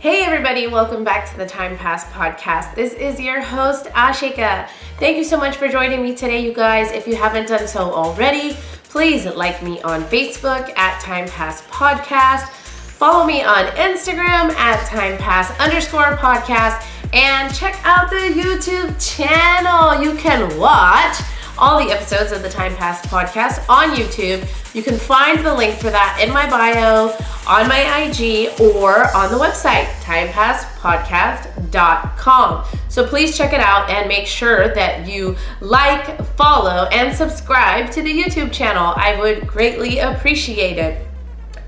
Hey everybody, welcome back to the Time Pass podcast. This is your host, Ashika. Thank you so much for joining me today, you guys. If you haven't done so already, please like me on Facebook at Time Pass Podcast. Follow me on Instagram at Time Pass_podcast and check out the YouTube channel. You can watch all the episodes of the Time Pass podcast on YouTube. You can find the link for that in my bio, on my IG, or on the website, timepasspodcast.com. So please check it out and make sure that you like, follow, and subscribe to the YouTube channel. I would greatly appreciate it.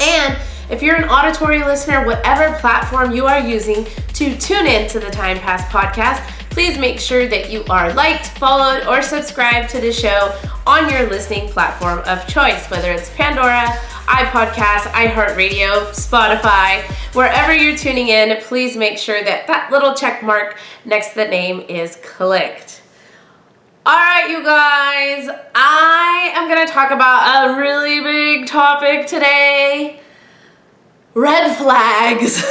And if you're an auditory listener, whatever platform you are using to tune in to the Time Pass podcast, please make sure that you are liked, followed, or subscribed to the show on your listening platform of choice, whether it's Pandora, iPodcast, iHeartRadio, Spotify, wherever you're tuning in, please make sure that that little check mark next to the name is clicked. All right, you guys, I am going to talk about a really big topic today. Red flags.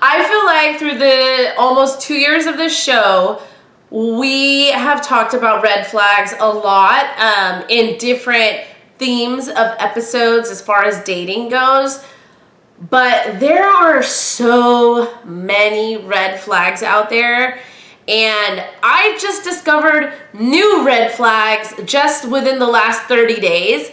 I feel like through the almost 2 years of this show, we have talked about red flags a lot in different themes of episodes as far as dating goes. But there are so many red flags out there. And I just discovered new red flags just within the last 30 days.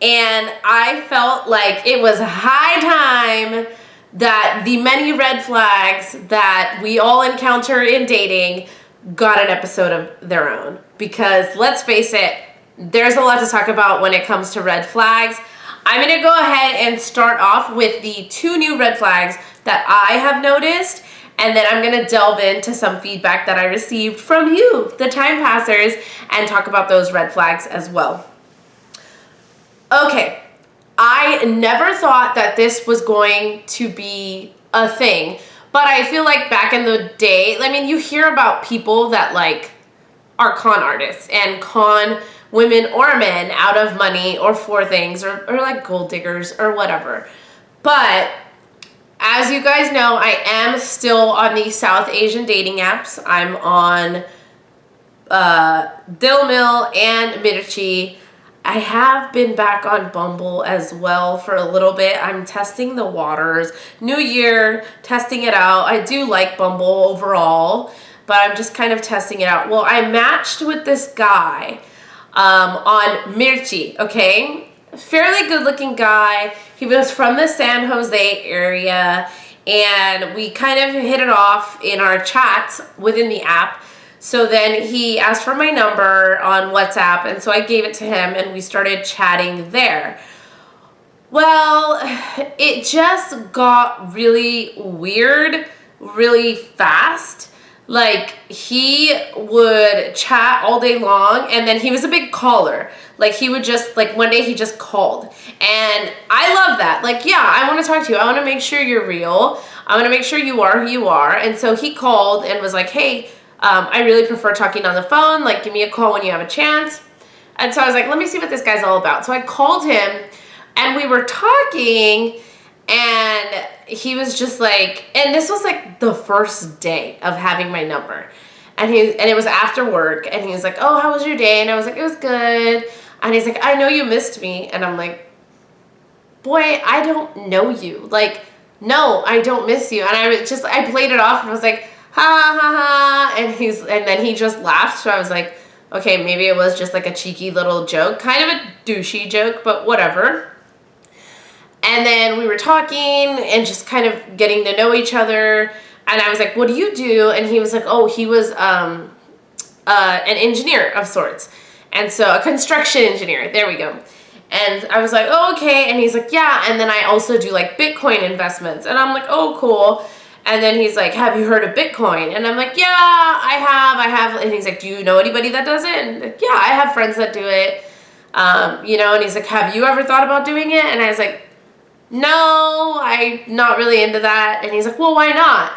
And I felt like it was high time that the many red flags that we all encounter in dating got an episode of their own. Because let's face it, there's a lot to talk about when it comes to red flags. I'm going to go ahead and start off with the 2 new red flags that I have noticed. And then I'm going to delve into some feedback that I received from you, the time passers, and talk about those red flags as well. Okay, I never thought that this was going to be a thing, but I feel like back in the day, I mean, you hear about people that like are con artists and con women or men out of money or for things or like gold diggers or whatever. But as you guys know, I am still on the South Asian dating apps. I'm on Dilmil and Mirchi. I have been back on Bumble as well for a little bit. I'm testing the waters. New year, testing it out. I do like Bumble overall, but I'm just kind of testing it out. Well, I matched with this guy on Mirchi, okay? Fairly good looking guy. He was from the San Jose area, and we kind of hit it off in our chats within the app. So then he asked for my number on WhatsApp, and so I gave it to him, and we started chatting there. Well, it just got really weird really fast. Like, he would chat all day long, and then he was a big caller. Like, he would just, like, one day he just called. And I love that. Like, yeah, I want to talk to you. I want to make sure you're real. I want to make sure you are who you are. And so he called and was like, hey, I really prefer talking on the phone. Like, give me a call when you have a chance. And so I was like, let me see what this guy's all about. So I called him, and we were talking, and he was just like, and this was like the first day of having my number. And it was after work, and he was like, oh, how was your day? And I was like, it was good. And he's like, I know you missed me. And I'm like, boy, I don't know you. Like, no, I don't miss you. And I played it off and was like, ha ha ha. And then he just laughed. So I was like, okay, maybe it was just like a cheeky little joke, kind of a douchey joke, but whatever. And then we were talking and just kind of getting to know each other. And I was like, what do you do? And he was like, oh, he was an engineer of sorts. And so a construction engineer. There we go. And I was like, oh, okay. And he's like, yeah. And then I also do like Bitcoin investments. And I'm like, oh, cool. And then he's like, have you heard of Bitcoin? And I'm like, yeah, I have. And he's like, do you know anybody that does it? And like, yeah, I have friends that do it. And he's like, have you ever thought about doing it? And I was like, no, I'm not really into that. And he's like, well, why not?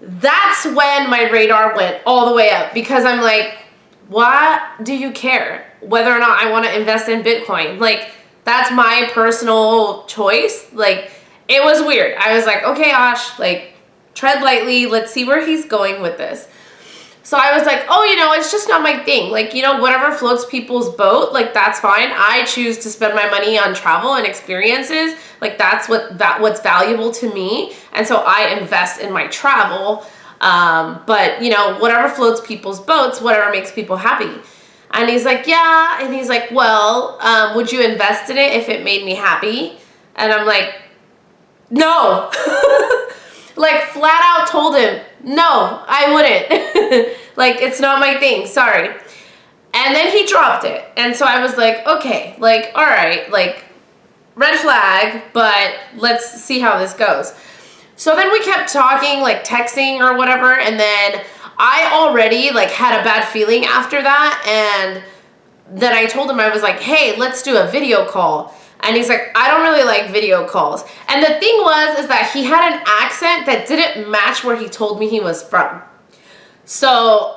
That's when my radar went all the way up, because I'm like, what do you care whether or not I want to invest in Bitcoin? Like, that's my personal choice. Like, it was weird. I was like, okay, Ash, like, tread lightly. Let's see where he's going with this. So I was like, oh, it's just not my thing. Like, whatever floats people's boat, like, that's fine. I choose to spend my money on travel and experiences. Like, that's what's valuable to me. And so I invest in my travel. But, whatever floats people's boats, whatever makes people happy. And he's like, yeah. And he's like, well, would you invest in it if it made me happy? And I'm like, no. Like, flat out told him, no, I wouldn't. Like, it's not my thing. Sorry. And then he dropped it. And so I was like, okay, like, all right, like, red flag, but let's see how this goes. So then we kept talking, like, texting or whatever. And then I already, like, had a bad feeling after that. And then I told him, I was like, hey, let's do a video call. And he's like, I don't really like video calls. And the thing is that he had an accent that didn't match where he told me he was from. So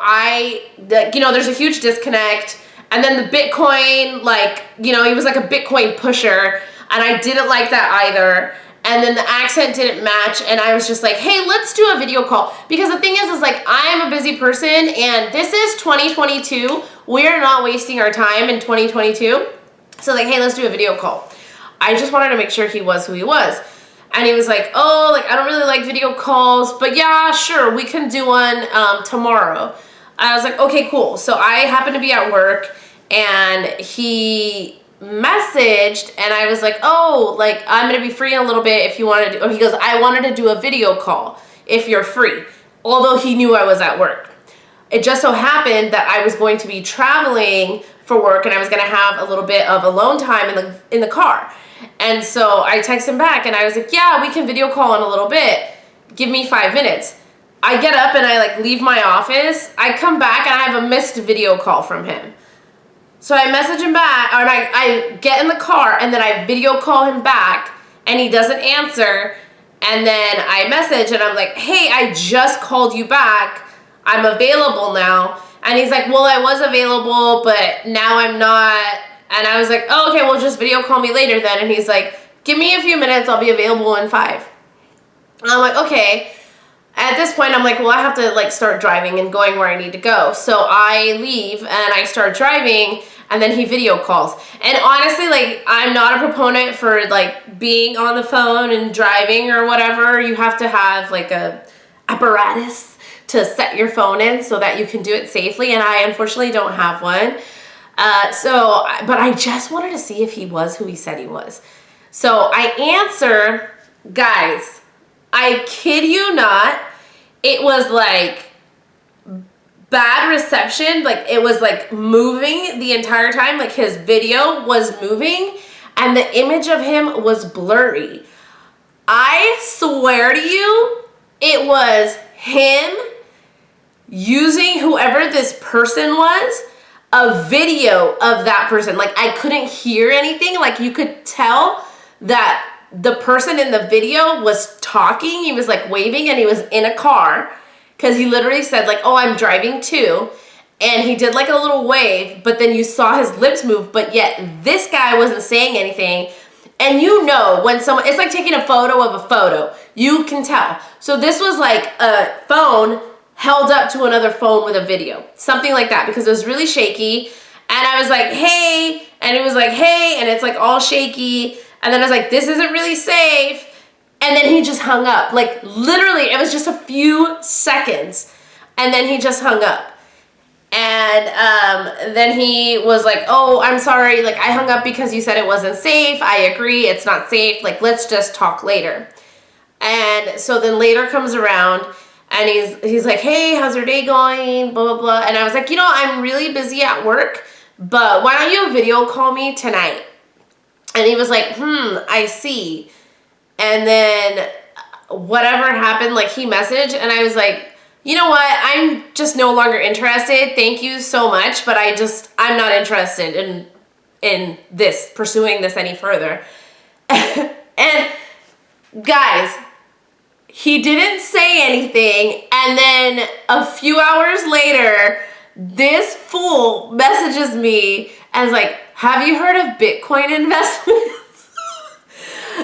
there's a huge disconnect. And then the Bitcoin, like, he was like a Bitcoin pusher. And I didn't like that either. And then the accent didn't match. And I was just like, hey, let's do a video call. Because the thing is like, I am a busy person. And this is 2022. We're not wasting our time in 2022. So like, hey, let's do a video call. I just wanted to make sure he was who he was. And he was like, oh, like, I don't really like video calls, but yeah, sure, we can do one tomorrow. I was like, okay, cool. So I happened to be at work, and he messaged, and I was like, oh, like, I'm going to be free in a little bit if you wanted to, or he goes, I wanted to do a video call if you're free, although he knew I was at work. It just so happened that I was going to be traveling for work, and I was going to have a little bit of alone time in the car. And so I texted him back, and I was like, yeah, we can video call in a little bit. Give me 5 minutes. I get up and I like leave my office. I come back and I have a missed video call from him. So I message him back, and I get in the car, and then I video call him back, and he doesn't answer. And then I message, and I'm like, hey, I just called you back. I'm available now. And he's like, well, I was available, but now I'm not. And I was like, oh, okay, well, just video call me later then. And he's like, give me a few minutes. I'll be available in 5. And I'm like, okay. At this point, I'm like, well, I have to like start driving and going where I need to go. So I leave and I start driving, and then he video calls. And honestly, like, I'm not a proponent for like being on the phone and driving or whatever. You have to have like a apparatus to set your phone in so that you can do it safely. And I unfortunately don't have one. But I just wanted to see if he was who he said he was. So I answer, guys, I kid you not, it was like bad reception. Like, it was like moving the entire time. Like, his video was moving and the image of him was blurry. I swear to you, it was him using whoever this person was, a video of that person. Like, I couldn't hear anything. Like, you could tell that the person in the video was talking. He was like waving, and he was in a car, because he literally said like, oh, I'm driving too. And he did like a little wave, but then you saw his lips move, but yet this guy wasn't saying anything. And when someone, it's like taking a photo of a photo. You can tell. So this was like a phone held up to another phone with a video, something like that, because it was really shaky. And I was like, hey, and it was like, hey, and it's like all shaky. And then I was like, this isn't really safe. And then he just hung up. Like, literally, it was just a few seconds. And then he just hung up. And then he was like, oh, I'm sorry. Like, I hung up because you said it wasn't safe. I agree, it's not safe. Like, let's just talk later. And so then later comes around, and he's like, hey, how's your day going? Blah, blah, blah. And I was like, I'm really busy at work, but why don't you video call me tonight? And he was like, I see. And then whatever happened, like, he messaged, and I was like, you know what? I'm just no longer interested. Thank you so much, but I'm not interested in pursuing this any further. And guys, he didn't say anything, and then a few hours later, this fool messages me and is like, have you heard of Bitcoin investments?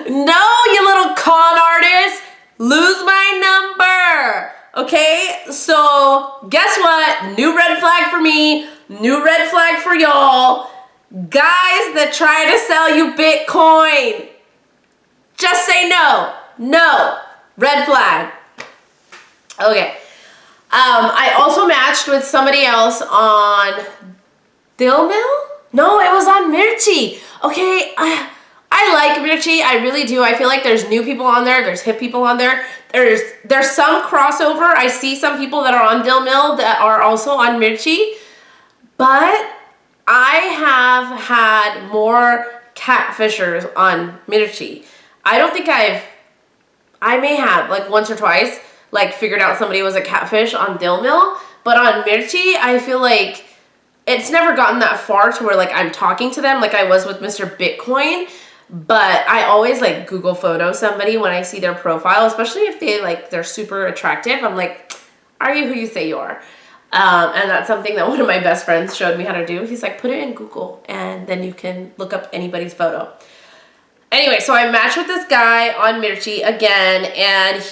No, you little con artist. Lose my number. Okay, so guess what? New red flag for me. New red flag for y'all. Guys that try to sell you Bitcoin. Just say no. No. Red flag. Okay. I also matched with somebody else on Dilmil? No, it was on Mirchi. Okay, I like Mirchi. I really do. I feel like there's new people on there. There's hip people on there. There's some crossover. I see some people that are on Dilmil that are also on Mirchi. But I have had more catfishers on Mirchi. I don't think I may have like once or twice like figured out somebody was a catfish on Dilmil, but on Mirchi, I feel like it's never gotten that far to where like I'm talking to them like I was with Mr. Bitcoin, but I always like Google photo somebody when I see their profile, especially if they're super attractive. I'm like, are you who you say you are? And that's something that one of my best friends showed me how to do. He's like, put it in Google and then you can look up anybody's photo. Anyway, so I matched with this guy on Mirchi again, and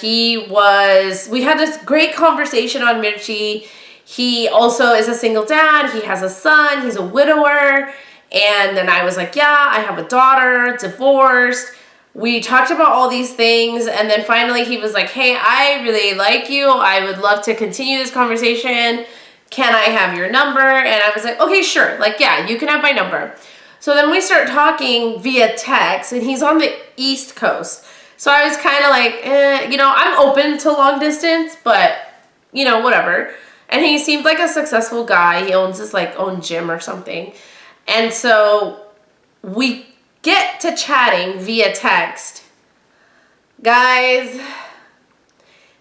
we had this great conversation on Mirchi. He also is a single dad. He has a son. He's a widower. And then I was like, yeah, I have a daughter, divorced. We talked about all these things. And then finally he was like, hey, I really like you. I would love to continue this conversation. Can I have your number? And I was like, okay, sure. Like, yeah, you can have my number. So then we start talking via text, and he's on the East Coast. So I was kind of like, I'm open to long distance, but, whatever. And he seemed like a successful guy. He owns his, own gym or something. And so we get to chatting via text. Guys,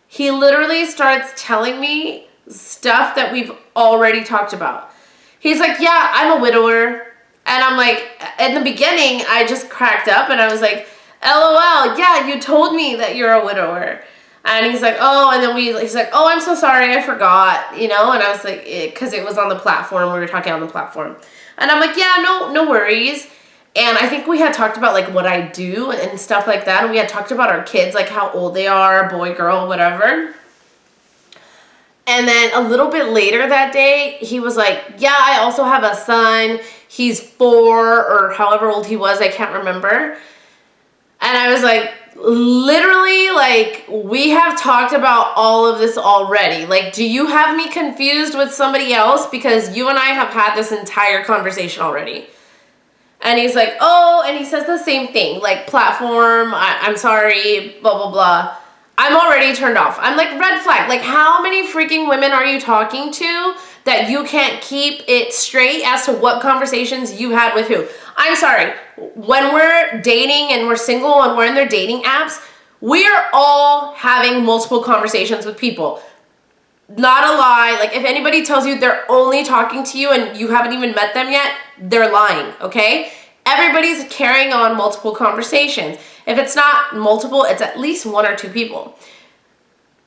he literally starts telling me stuff that we've already talked about. He's like, yeah, I'm a widower. And I'm like, in the beginning, I just cracked up and I was like, LOL, yeah, you told me that you're a widower. And he's like, oh, and then he's like, oh, I'm so sorry, I forgot, and I was like, because it was on the platform, we were talking on the platform. And I'm like, yeah, no worries. And I think we had talked about what I do and stuff like that. And we had talked about our kids, how old they are, boy, girl, whatever. And then a little bit later that day, he was like, yeah, I also have a son. He's 4 or however old he was. I can't remember. And I was like, literally, we have talked about all of this already. Do you have me confused with somebody else? Because you and I have had this entire conversation already. And he's like, oh, and he says the same thing. Platform, I'm sorry, blah, blah, blah. I'm already turned off. I'm like, red flag. How many freaking women are you talking to that you can't keep it straight as to what conversations you had with who? I'm sorry. When we're dating and we're single and we're in their dating apps, we are all having multiple conversations with people. Not a lie. If anybody tells you they're only talking to you and you haven't even met them yet, they're lying, okay? Everybody's carrying on multiple conversations. If it's not multiple, it's at least 1 or 2 people.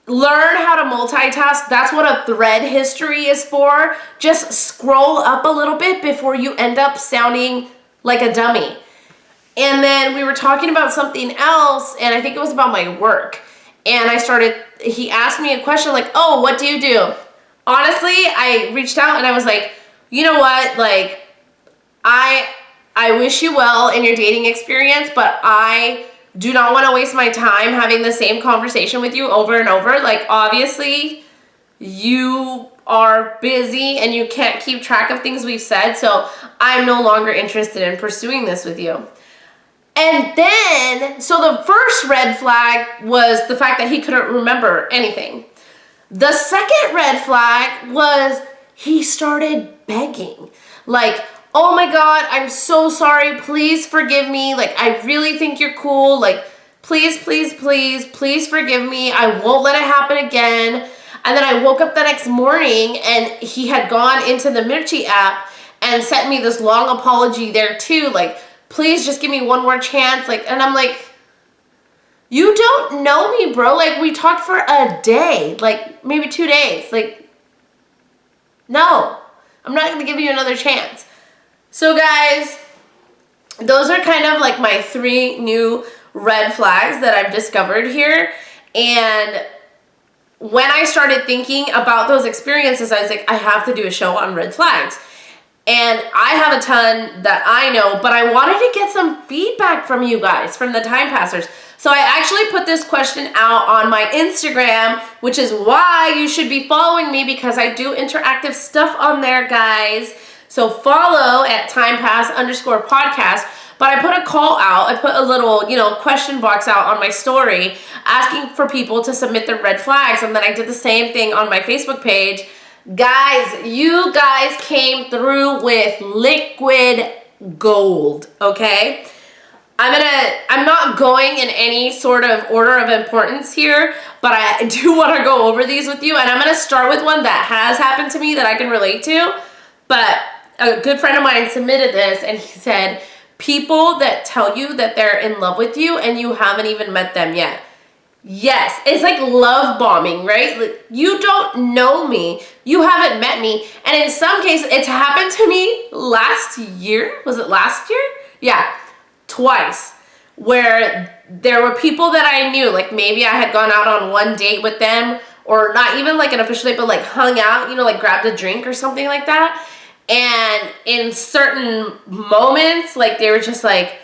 Learn how to multitask. That's what a thread history is for. Just scroll up a little bit before you end up sounding like a dummy. And then we were talking about something else, and I think it was about my work. And he asked me a question oh, what do you do? Honestly, I reached out and I was like, you know what? I wish you well in your dating experience, but I do not want to waste my time having the same conversation with you over and over. Obviously, you are busy and you can't keep track of things we've said, so I'm no longer interested in pursuing this with you. And then, so the first red flag was the fact that he couldn't remember anything. The second red flag was he started begging. Oh my God, I'm so sorry. Please forgive me. I really think you're cool. Please, please, please, please forgive me. I won't let it happen again. And then I woke up the next morning and he had gone into the Mirchi app and sent me this long apology there too. Please just give me one more chance. And I'm like, you don't know me, bro. We talked for a day, maybe 2 days. No, I'm not going to give you another chance. So guys, those are kind of my 3 new red flags that I've discovered here. And when I started thinking about those experiences, I was like, I have to do a show on red flags. And I have a ton that I know, but I wanted to get some feedback from you guys, from the time passers. So I actually put this question out on my Instagram, which is why you should be following me, because I do interactive stuff on there, guys. So follow at timepass_podcast. But I put a call out. I put a little, question box out on my story asking for people to submit their red flags. And then I did the same thing on my Facebook page. Guys, you guys came through with liquid gold, okay? I'm not going in any sort of order of importance here, but I do want to go over these with you. And I'm going to start with one that has happened to me that I can relate to. But a good friend of mine submitted this, and he said, people that tell you that they're in love with you and you haven't even met them yet. Yes, it's like love bombing, right? Like, you don't know me. You haven't met me. And in some cases, it's happened to me last year. Was it last year? Yeah, twice. Where there were people that I knew, like maybe I had gone out on one date with them, or not even like an official date, but like hung out, like grabbed a drink or something like that. And in certain moments, like they were just like,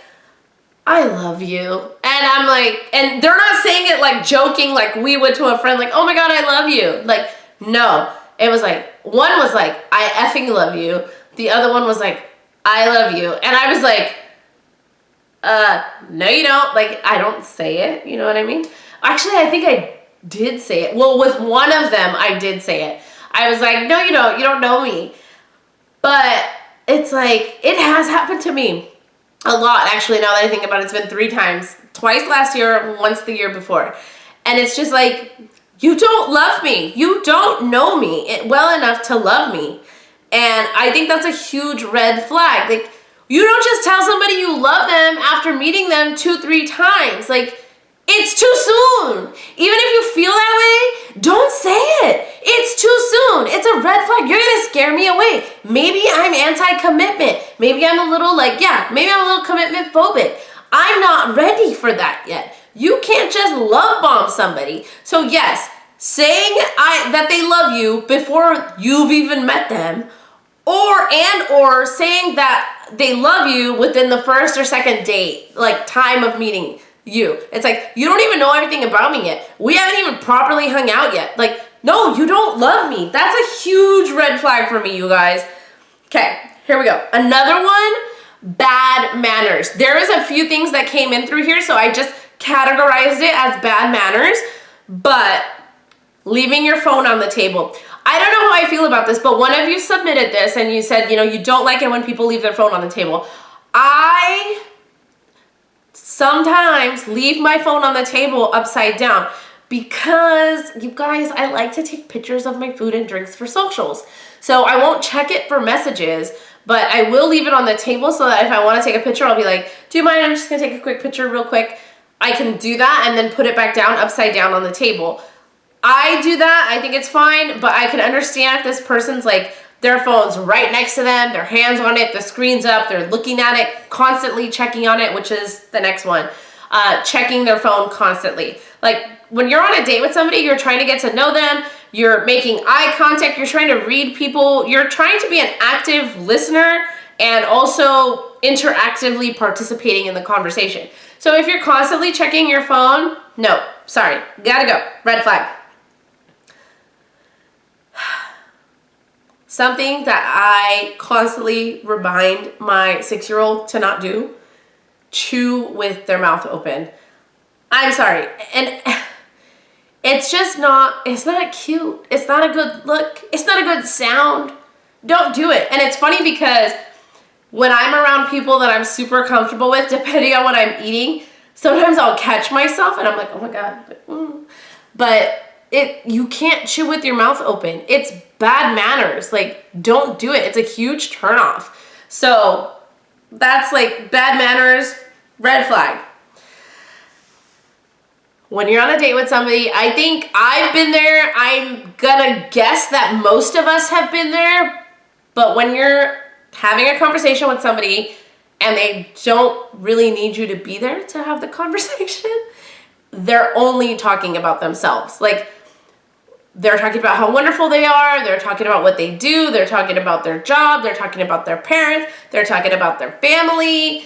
I love you. And I'm like, and they're not saying it like joking, like we would to a friend, like, oh my God, I love you. Like, no, it was like, one was like, I effing love you. The other one was like, I love you. And I was like, no, you don't. Like, I don't say it. You know what I mean? Actually, I think I did say it. Well, with one of them, I did say it. I was like, no, you don't. You don't know me. But it's like, it has happened to me a lot, actually, now that I think about it. It's been 3 times. Twice last year, once the year before. And it's just like, you don't love me. You don't know me well enough to love me. And I think that's a huge red flag. Like, you don't just tell somebody you love them after meeting them 2-3 times. Like, it's too soon. Even if you feel that way, don't say it. It's too soon. It's a red flag. You're going to scare me away. Maybe I'm anti-commitment. Maybe I'm a little maybe I'm a little commitment phobic. I'm not ready for that yet. You can't just love bomb somebody. So yes, saying that they love you before you've even met them, or saying that they love you within the first or second date, like time of meeting you. It's like, you don't even know everything about me yet. We haven't even properly hung out yet. Like, no, you don't love me. That's a huge red flag for me, you guys. Okay, here we go. Another one, bad manners. There is a few things that came in through here, so I just categorized it as bad manners, but leaving your phone on the table. I don't know how I feel about this, but one of you submitted this and you said, you don't like it when people leave their phone on the table. I sometimes leave my phone on the table upside down because, you guys, I like to take pictures of my food and drinks for socials. So I won't check it for messages, but I will leave it on the table so that if I want to take a picture, I'll be like, do you mind? I'm just going to take a quick picture real quick. I can do that and then put it back down upside down on the table. I do that. I think it's fine, but I can understand if this person's like, their phone's right next to them, their hand's on it, the screen's up, they're looking at it, constantly checking on it, which is the next one. Checking their phone constantly. Like, when you're on a date with somebody, you're trying to get to know them, you're making eye contact, you're trying to read people, you're trying to be an active listener and also interactively participating in the conversation. So if you're constantly checking your phone, no, sorry, gotta go, red flag. Something that I constantly remind my 6-year-old to not do, chew with their mouth open. I'm sorry. And it's just not, it's not cute. It's not a good look. It's not a good sound. Don't do it. And it's funny because when I'm around people that I'm super comfortable with, depending on what I'm eating, sometimes I'll catch myself and I'm like, oh my God. But you can't chew with your mouth open. It's bad manners. Like, don't do it. It's a huge turnoff. So that's like bad manners, red flag. When you're on a date with somebody, I think I've been there. I'm gonna guess that most of us have been there. But when you're having a conversation with somebody and they don't really need you to be there to have the conversation, they're only talking about themselves. Like, they're talking about how wonderful they are, they're talking about what they do, they're talking about their job, they're talking about their parents, they're talking about their family.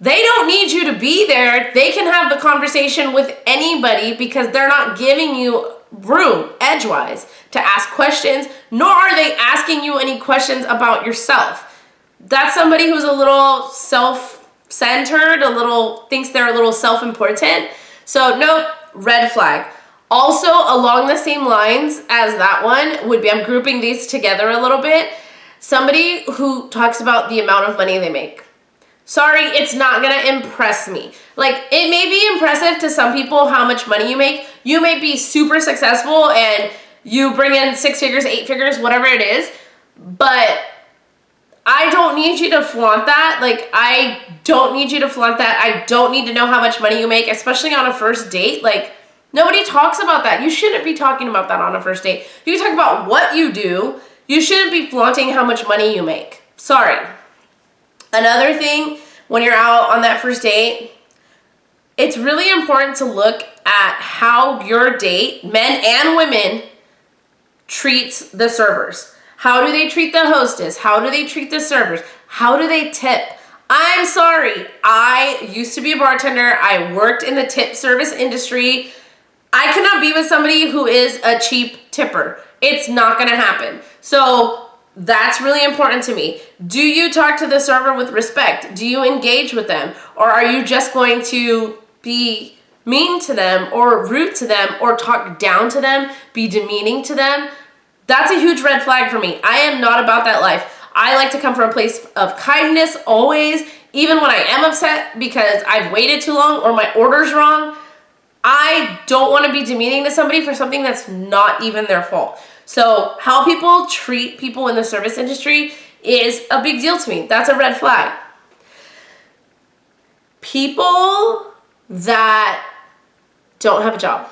They don't need you to be there. They can have the conversation with anybody because they're not giving you room, edgewise, to ask questions, nor are they asking you any questions about yourself. That's somebody who's a little self-centered, thinks they're a little self-important. So no, red flag. Also, along the same lines as that one would be, I'm grouping these together a little bit, somebody who talks about the amount of money they make. Sorry, it's not gonna impress me. Like, it may be impressive to some people how much money you make. You may be super successful and you bring in 6 figures, 8 figures, whatever it is, but I don't need you to flaunt that. Like, I don't need you to flaunt that. I don't need to know how much money you make, especially on a first date. Like, nobody talks about that. You shouldn't be talking about that on a first date. You can talk about what you do. You shouldn't be flaunting how much money you make. Sorry. Another thing, when you're out on that first date, it's really important to look at how your date, men and women, treats the servers. How do they treat the hostess? How do they treat the servers? How do they tip? I'm sorry, I used to be a bartender. I worked in the tip service industry. I cannot be with somebody who is a cheap tipper. It's not gonna happen. So that's really important to me. Do you talk to the server with respect? Do you engage with them? Or are you just going to be mean to them or rude to them or talk down to them, be demeaning to them? That's a huge red flag for me. I am not about that life. I like to come from a place of kindness always, even when I am upset because I've waited too long or my order's wrong. I don't want to be demeaning to somebody for something that's not even their fault. So how people treat people in the service industry is a big deal to me. That's a red flag. People that don't have a job.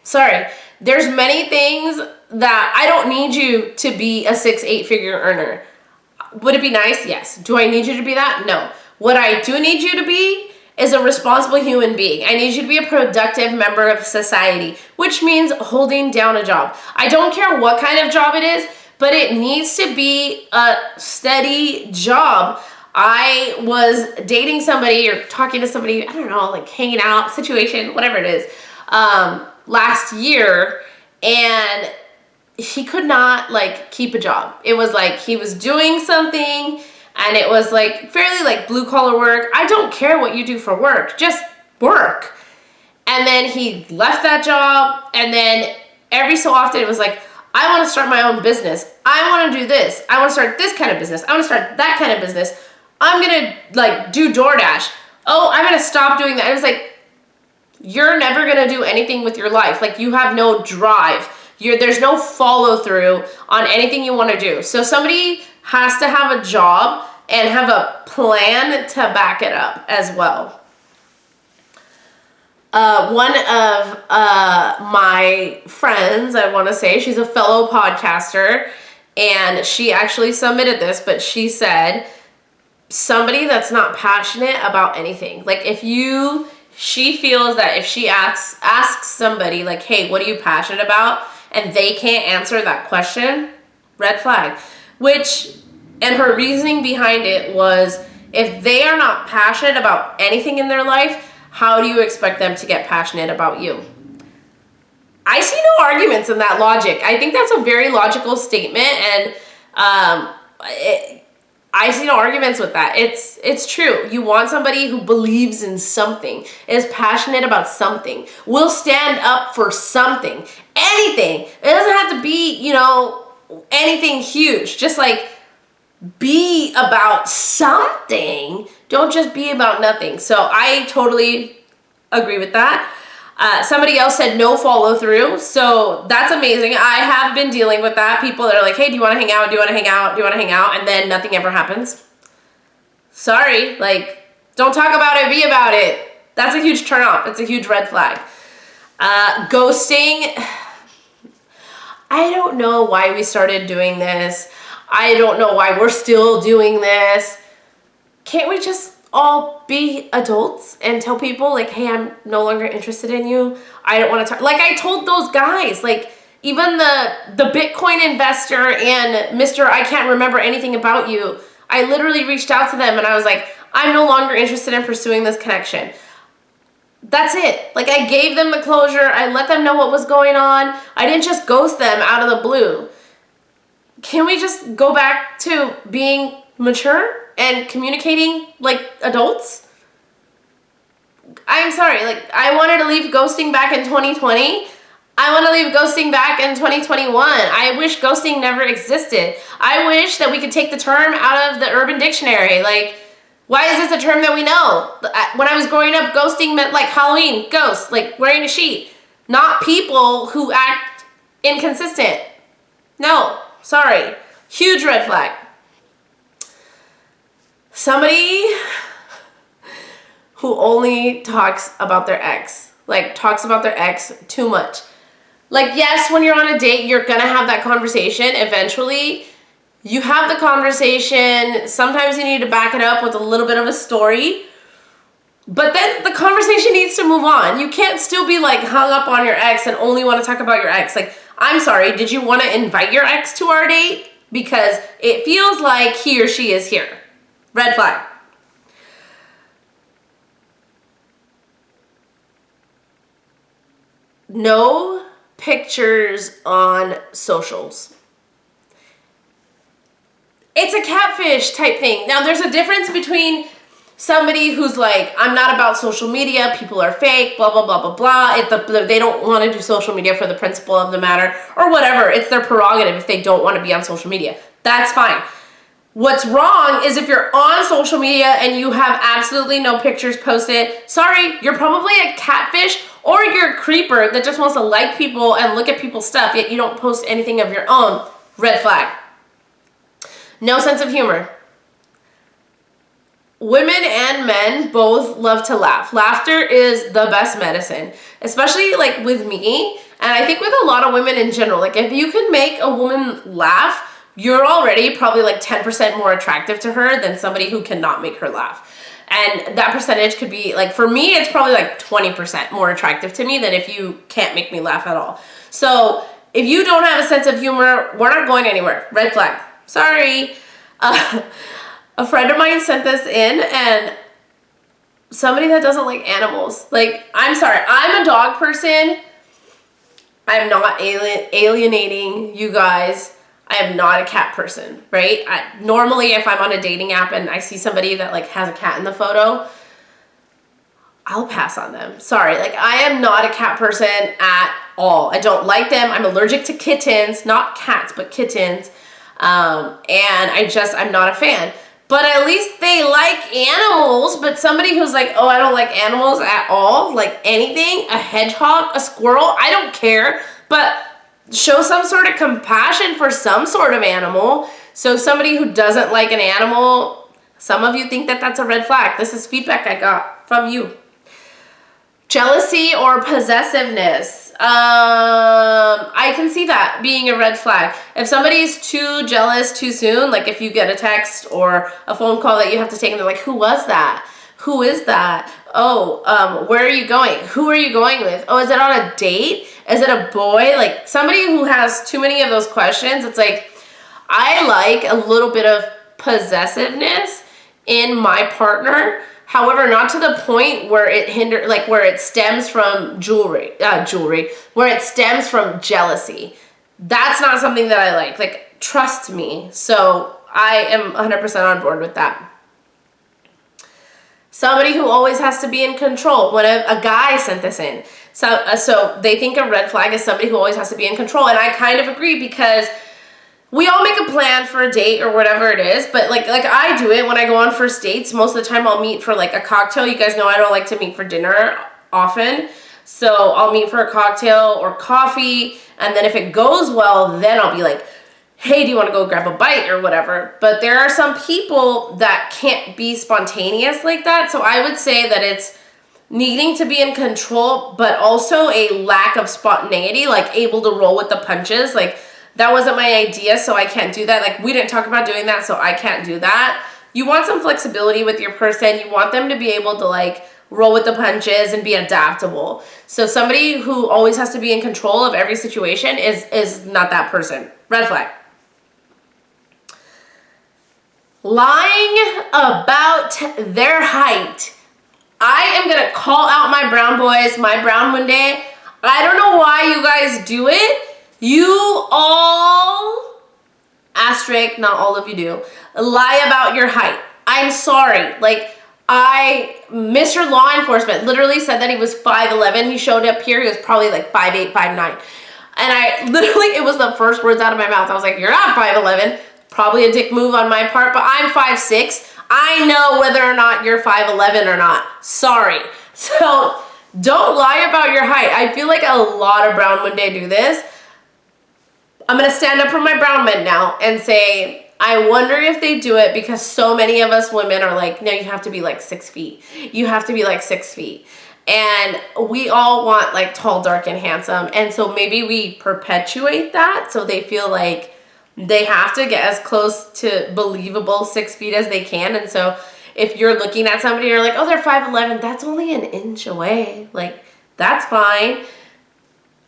Sorry, there's many things that I don't need you to be a 6-8 figure earner. Would it be nice? Yes. Do I need you to be that? No. What I do need you to be is a responsible human being. I need you to be a productive member of society, which means holding down a job. I don't care what kind of job it is, but it needs to be a steady job. I was dating somebody or talking to somebody, I don't know, like hanging out situation, whatever it is, last year, and he could not like keep a job. It was like he was doing something and it was like fairly like blue collar work. I don't care what you do for work, just work. And then he left that job, and then every so often it was like, I want to start my own business. I want to do this. I want to start this kind of business. I want to start that kind of business. I'm going to like do DoorDash. Oh, I'm going to stop doing that. It was like, you're never going to do anything with your life. Like, you have no drive. There's no follow through on anything you want to do. So somebody has to have a job and have a plan to back it up as well. One of my friends, I want to say, she's a fellow podcaster, and she actually submitted this, but she said, somebody that's not passionate about anything. Like, she feels that if she asks somebody, like, hey, what are you passionate about? And they can't answer that question, red flag. And her reasoning behind it was, if they are not passionate about anything in their life, how do you expect them to get passionate about you? I see no arguments in that logic. I think that's a very logical statement, and I see no arguments with that. It's true. You want somebody who believes in something, is passionate about something, will stand up for something, anything. It doesn't have to be, anything huge. Just like, be about something. Don't just be about nothing. So I totally agree with that. Somebody else said no follow through. So that's amazing. I have been dealing with that. People that are like, hey, do you want to hang out? Do you want to hang out? Do you want to hang out? And then nothing ever happens. Sorry. Like, don't talk about it. Be about it. That's a huge turn off. It's a huge red flag. Ghosting. I don't know why we started doing this. I don't know why we're still doing this. Can't we just all be adults and tell people, like, hey, I'm no longer interested in you. I don't want to talk. Like I told those guys, like even the Bitcoin investor and Mr. I can't remember anything about you. I literally reached out to them and I was like, I'm no longer interested in pursuing this connection. That's it. Like I gave them the closure. I let them know what was going on. I didn't just ghost them out of the blue. Can we just go back to being mature and communicating like adults? I'm sorry, like I wanted to leave ghosting back in 2020. I want to leave ghosting back in 2021. I wish ghosting never existed. I wish that we could take the term out of the Urban Dictionary. Like, why is this a term that we know? When I was growing up, ghosting meant like Halloween, ghost, like wearing a sheet. Not people who act inconsistent. No, sorry. Huge red flag. Somebody who only talks about their ex. Like, talks about their ex too much. Like, yes, when you're on a date, you're gonna have that conversation eventually. You have the conversation. Sometimes you need to back it up with a little bit of a story. But then the conversation needs to move on. You can't still be like hung up on your ex and only want to talk about your ex. Like, I'm sorry, did you want to invite your ex to our date? Because it feels like he or she is here. Red flag. No pictures on socials. It's a catfish type thing. Now, there's a difference between somebody who's like, I'm not about social media, people are fake, blah, blah, blah, blah, blah. They don't want to do social media for the principle of the matter, or whatever. It's their prerogative if they don't want to be on social media. That's fine. What's wrong is if you're on social media and you have absolutely no pictures posted. Sorry, you're probably a catfish, or you're a creeper that just wants to like people and look at people's stuff, yet you don't post anything of your own. Red flag. No sense of humor. Women and men both love to laugh. Laughter is the best medicine, especially like with me, and I think with a lot of women in general. Like if you can make a woman laugh, you're already probably like 10% more attractive to her than somebody who cannot make her laugh. And that percentage could be like, for me, it's probably like 20% more attractive to me than if you can't make me laugh at all. So if you don't have a sense of humor, we're not going anywhere. Red flag. Sorry. A friend of mine sent this in, and somebody that doesn't like animals. Like, I'm sorry, I'm a dog person. I'm not alienating you guys. I am not a cat person, right? Normally, if I'm on a dating app and I see somebody that like has a cat in the photo, I'll pass on them. Sorry, like I am not a cat person at all. I don't like them. I'm allergic to kittens, not cats, but kittens. And I'm not a fan. But at least they like animals. But somebody who's like, oh, I don't like animals at all, like anything, a hedgehog, a squirrel, I don't care. But show some sort of compassion for some sort of animal. So somebody who doesn't like an animal, some of you think that that's a red flag. This is feedback I got from you. Jealousy or possessiveness. I can see that being a red flag. If somebody's too jealous too soon, like if you get a text or a phone call that you have to take and they're like, who was that? Who is that? Oh, where are you going? Who are you going with? Oh, is it on a date? Is it a boy? Like somebody who has too many of those questions, it's like, I like a little bit of possessiveness in my partner. However, not to the point where where it stems from where it stems from jealousy. That's not something that I like. Like, trust me. So I am 100% on board with that. Somebody who always has to be in control. When a guy sent this in. So they think a red flag is somebody who always has to be in control. And I kind of agree, because we all make a plan for a date or whatever it is, but like I do it when I go on first dates. Most of the time I'll meet for like a cocktail. You guys know I don't like to meet for dinner often. So I'll meet for a cocktail or coffee, and then if it goes well, then I'll be like, hey, do you want to go grab a bite or whatever? But there are some people that can't be spontaneous like that. So I would say that it's needing to be in control, but also a lack of spontaneity, like able to roll with the punches. Like, that wasn't my idea, so I can't do that. Like, we didn't talk about doing that, so I can't do that. You want some flexibility with your person. You want them to be able to, like, roll with the punches and be adaptable. So somebody who always has to be in control of every situation is not that person. Red flag. Lying about their height. I am going to call out my brown boys, my brown Monday. I don't know why you guys do it. You all, asterisk, not all of you do, lie about your height. I'm sorry. Like, Mr. Law Enforcement literally said that he was 5'11". He showed up here. He was probably like 5'8", 5'9". And I literally, it was the first words out of my mouth. I was like, you're not 5'11". Probably a dick move on my part, but I'm 5'6". I know whether or not you're 5'11" or not. Sorry. So don't lie about your height. I feel like a lot of brown Monday do this. I'm going to stand up for my brown men now and say, I wonder if they do it because so many of us women are like, no, you have to be like 6 feet. You have to be like 6 feet. And we all want like tall, dark, and handsome. And so maybe we perpetuate that so they feel like they have to get as close to believable 6 feet as they can. And so if you're looking at somebody, you're like, oh, they're 5'11", that's only an inch away. Like, that's fine.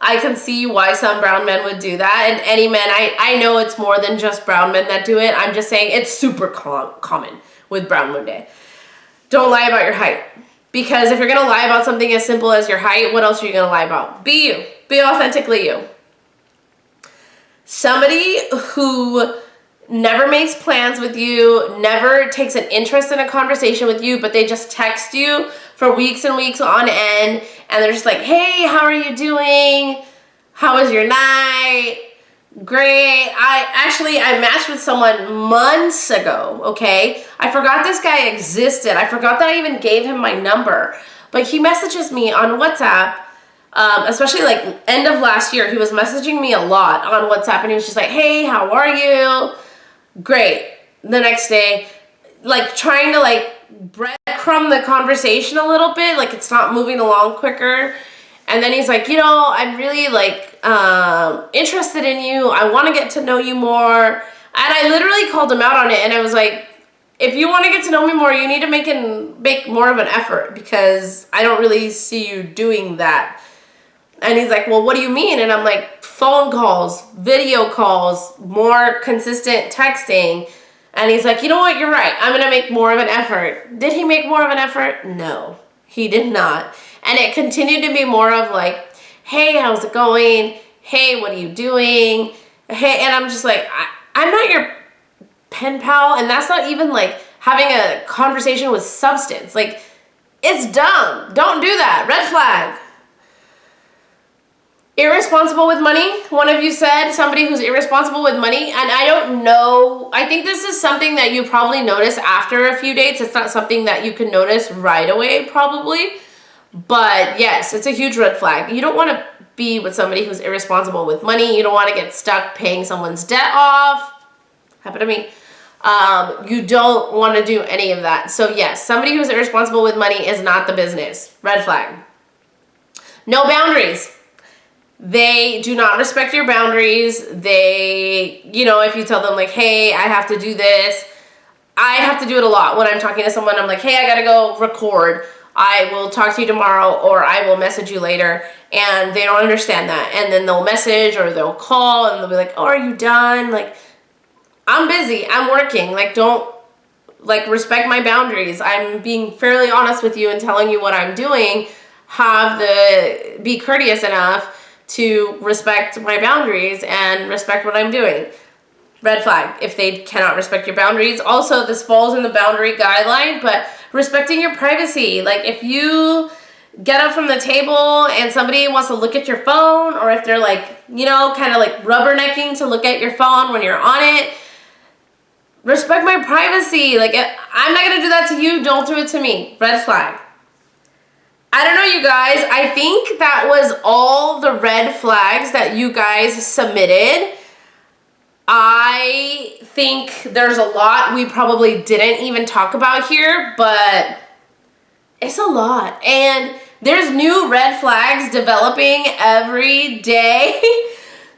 I can see why some brown men would do that. And any men, I know it's more than just brown men that do it. I'm just saying it's super common with brown Monday. Don't lie about your height. Because if you're going to lie about something as simple as your height, what else are you going to lie about? Be you. Be authentically you. Somebody who never makes plans with you, never takes an interest in a conversation with you, but they just text you for weeks and weeks on end, and they're just like, hey, how are you doing? How was your night? Great. I matched with someone months ago, okay? I forgot this guy existed. I forgot that I even gave him my number, but he messages me on WhatsApp. Especially like end of last year, he was messaging me a lot on WhatsApp, and he was just like, hey, how are you? Great. The next day, like trying to like breadcrumb the conversation a little bit, like it's not moving along quicker. And then he's like, you know, I'm really like interested in you. I want to get to know you more. And I literally called him out on it, and I was like, if you want to get to know me more, you need to make more of an effort, because I don't really see you doing that. And he's like, well, what do you mean? And I'm like, phone calls, video calls, more consistent texting. And he's like, you know what? You're right. I'm going to make more of an effort. Did he make more of an effort? No, he did not. And it continued to be more of like, hey, how's it going? Hey, what are you doing? Hey, and I'm just like, I'm not your pen pal. And that's not even like having a conversation with substance. Like, it's dumb. Don't do that. Red flag. Irresponsible with money. One of you said somebody who's irresponsible with money, and I don't know. I think this is something that you probably notice after a few dates. It's not something that you can notice right away, probably. But yes, it's a huge red flag. You don't want to be with somebody who's irresponsible with money. You don't want to get stuck paying someone's debt off. Happened to me. You don't want to do any of that. So yes, somebody who's irresponsible with money is not the business. Red flag. No boundaries. They do not respect your boundaries. They, you know, if you tell them like, hey, I have to do this. I have to do it a lot when I'm talking to someone. I'm like, hey, I gotta go record. I will talk to you tomorrow, or I will message you later. And they don't understand that. And then they'll message or they'll call and they'll be like, oh, are you done? Like, I'm busy. I'm working. Like, don't, like, respect my boundaries. I'm being fairly honest with you and telling you what I'm doing. Be courteous enough to respect my boundaries and respect what I'm doing. Red flag if they cannot respect your boundaries. Also, this falls in the boundary guideline, but respecting your privacy. Like, if you get up from the table and somebody wants to look at your phone, or if they're like, you know, kind of like rubbernecking to look at your phone when you're on it, respect my privacy. Like, if I'm not going to do that to you, don't do it to me. Red flag. I don't know, you guys. I think that was all the red flags that you guys submitted. I think there's a lot we probably didn't even talk about here, but it's a lot. And there's new red flags developing every day.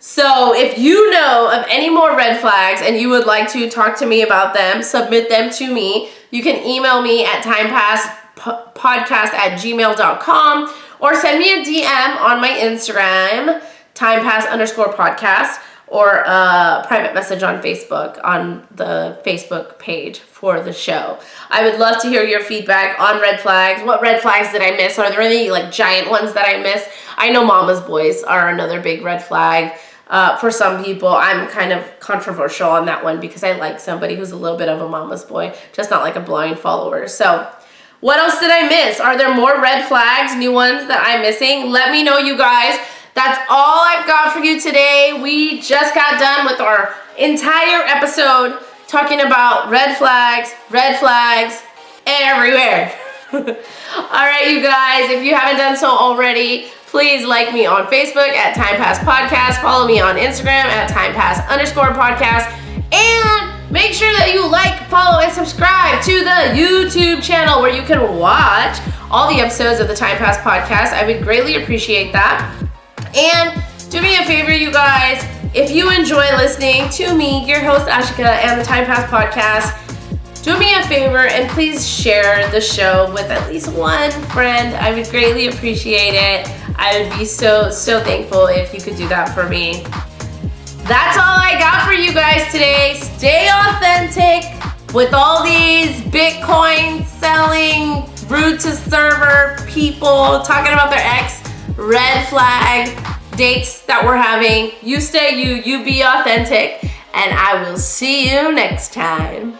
So if you know of any more red flags and you would like to talk to me about them, submit them to me. You can email me at timepasspodcast@gmail.com or send me a DM on my Instagram, timepass_podcast, or a private message on Facebook on the Facebook page for the show. I would love to hear your feedback on red flags. What red flags did I miss? Are there any like giant ones that I missed? I know mama's boys are another big red flag. For some people, I'm kind of controversial on that one because I like somebody who's a little bit of a mama's boy, just not like a blind follower. So what else did I miss? Are there more red flags, new ones that I'm missing? Let me know, you guys. That's all I've got for you today. We just got done with our entire episode talking about red flags everywhere. All right, you guys, if you haven't done so already, please like me on Facebook at timepasspodcast. Follow me on Instagram at timepass_podcast. And make sure that you like, follow, and subscribe to the YouTube channel where you can watch all the episodes of the Time Pass podcast. I would greatly appreciate that. And do me a favor, you guys, if you enjoy listening to me, your host Ashika, and the Time Pass podcast, do me a favor and please share the show with at least one friend. I would greatly appreciate it. I would be so thankful if you could do that for me. That's all I got for you guys today. Stay authentic with all these Bitcoin selling, rude to server people talking about their ex, red flag dates that we're having. You stay you be authentic, and I will see you next time.